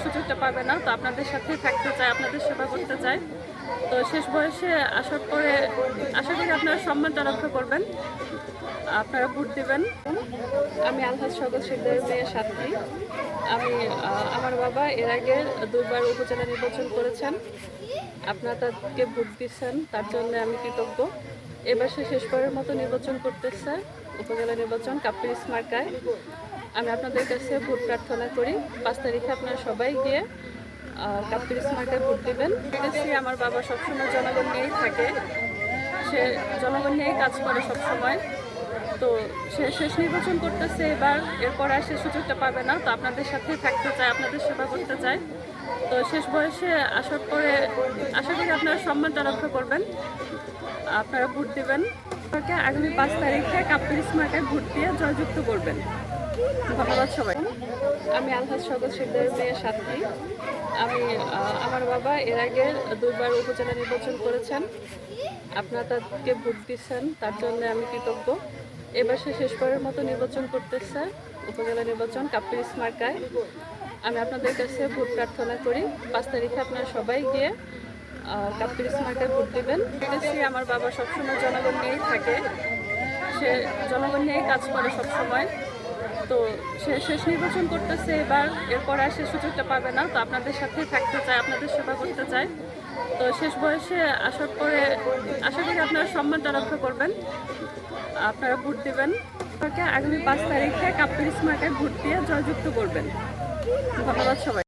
সুযোগটা পাবে না। তো আপনাদের সাথেই থাকতে চাই, আপনাদের সেবা করতে চাই। তো শেষ বয়সে আসার পরে আশা করি আপনারা সম্মানটা রক্ষা করবেন, আপনারা ভোট দিবেন। আমি আলহাজ শওকত শিকদারের মেয়ে সাথী। আমি আমার বাবা এর আগে 2বার উপজেলা নির্বাচন করেছেন, আপনারা তাকে ভোট দিচ্ছেন, তার জন্য আমি কৃতজ্ঞ। এবার সে শেষবারের মতো নির্বাচন করতেছে, উপজেলা নির্বাচন কাপ্পিরিস মার্কায়। আমি আপনাদের কাছে ভোট প্রার্থনা করি 5 তারিখে আপনারা সবাই গিয়ে কাপ্পিরিস মার্কায় ভোট দিবেন। দেখেছি আমার বাবা সবসময় জনগণ নিয়েই থাকে, সে জনগণ নিয়েই কাজ করে সবসময়। তো সে শেষ নির্বাচন করতেছে এবার, এরপর আর সে সুযোগটা পাবে না। তো আপনাদের সাথেই থাকতে চাই, আপনাদের সেবা করতে চাই। তো শেষ বয়সে আসার পরে আশা করি আপনারা সম্মানটা রক্ষা করবেন, আপনারা ভোট দিবেন। আগামী 5 তারিখে কাপ্পিরিস মার্কায় ভোট দিয়ে জয়যুক্ত করবেন। ধন্যবাদ সবাই। আমি আলহাজ শওকত শিকদারের মেয়ে সাথী। আমি আমার বাবা এর আগে 2বার উপজেলা নির্বাচন করেছেন, আপনারা তাকে ভোট দিচ্ছেন, তার জন্য আমি কৃতজ্ঞ। এবার সে শেষবারের মতো নির্বাচন করতেছে, উপজেলা নির্বাচন কাপ্পিরিস মার্কায়। আমি আপনাদের কাছে ভোট প্রার্থনা করি 5 তারিখে আপনারা সবাই গিয়ে কাপ্পিরিস মার্কায় ভোট দিবেন। দেখেছি আমার বাবা সবসময় জনগণ নিয়েই থাকে, সে জনগণ নিয়েই কাজ করে সবসময়। তো সে শেষ নির্বাচন করতেছে এবার, এরপর আর সে সুযোগটা পাবে না। তো আপনাদের সাথেই থাকতে চাই, আপনাদের সেবা করতে চাই। তো শেষ বয়সে আসার পরে আশা করি আপনারা সম্মানটা রক্ষা করবেন, আপনারা ভোট দিবেন। আগামী 5 তারিখে কাপ্পিরিস মার্কায় ভোট দিয়ে জয়যুক্ত করবেন। ধন্যবাদ সবাই।